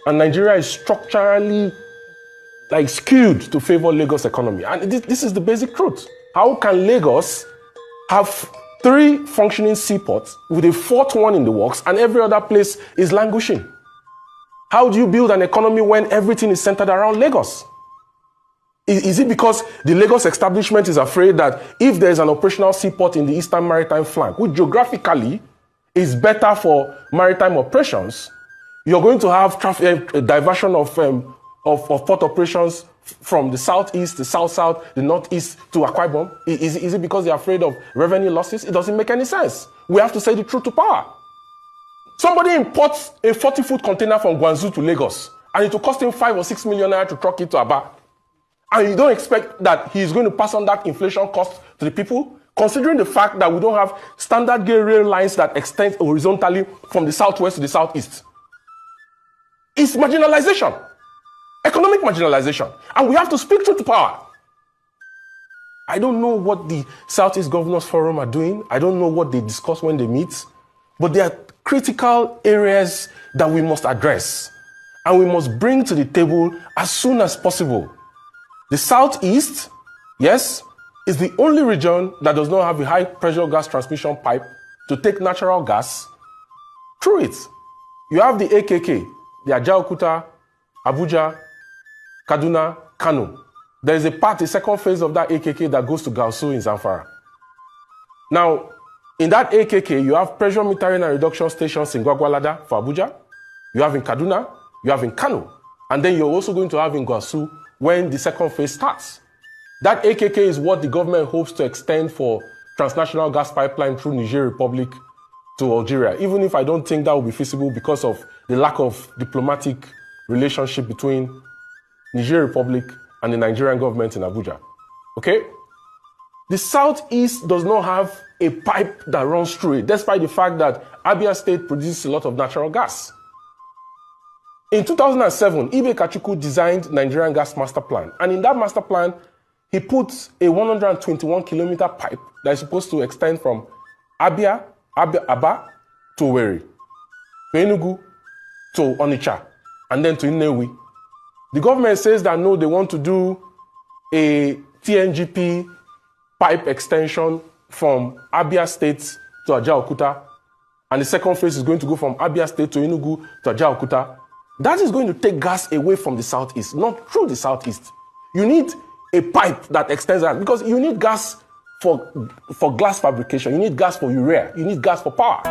And Nigeria is structurally skewed to favor Lagos economy. And this is the basic truth. How can Lagos have 3 functioning seaports with a 4th one in the works and every other place is languishing? How do you build an economy when everything is centered around Lagos? Is it because the Lagos establishment is afraid that if there is an operational seaport in the eastern maritime flank, which geographically is better for maritime operations, you're going to have diversion of port operations from the southeast, the south-south, the northeast to Akwa Ibom? Is it because they're afraid of revenue losses? It doesn't make any sense. We have to say the truth to power. Somebody imports a 40-foot container from Guangzhou to Lagos, and it will cost him 5 or 6 million naira to truck it to Aba. And you don't expect that he's going to pass on that inflation cost to the people, considering the fact that we don't have standard gauge rail lines that extend horizontally from the southwest to the southeast. It's marginalization, economic marginalization, and we have to speak truth to power. I don't know what the Southeast Governors Forum are doing. I don't know what they discuss when they meet, but there are critical areas that we must address and we must bring to the table as soon as possible. The Southeast, yes, is the only region that does not have a high-pressure gas transmission pipe to take natural gas through it. You have the AKK, the Ajaokuta, Abuja, Kaduna, Kano. There is a second phase of that AKK that goes to Gausu in Zamfara. Now, in that AKK, you have pressure metering and reduction stations in Gwagwalada for Abuja. You have in Kaduna, you have in Kano. And then you're also going to have in Gausu when the second phase starts. That AKK is what the government hopes to extend for transnational gas pipeline through Niger Republic to Algeria, even if I don't think that will be feasible because of the lack of diplomatic relationship between Niger Republic and the Nigerian government in Abuja. Okay? The Southeast does not have a pipe that runs through it, despite the fact that Abia State produces a lot of natural gas. In 2007, Ibe Kachuku designed Nigerian Gas Master Plan. And in that master plan, he put a 121-kilometer pipe that is supposed to extend from Aba to Owerri, to Enugu, to Onitsha, and then to Nnewi. The government says that no, they want to do a TNGP pipe extension from Abia State to Ajaokuta, and the second phase is going to go from Abia State to Enugu to Ajaokuta. That is going to take gas away from the southeast, not through the southeast. You need a pipe that extends that because you need gas for glass fabrication, you need gas for urea, you need gas for power.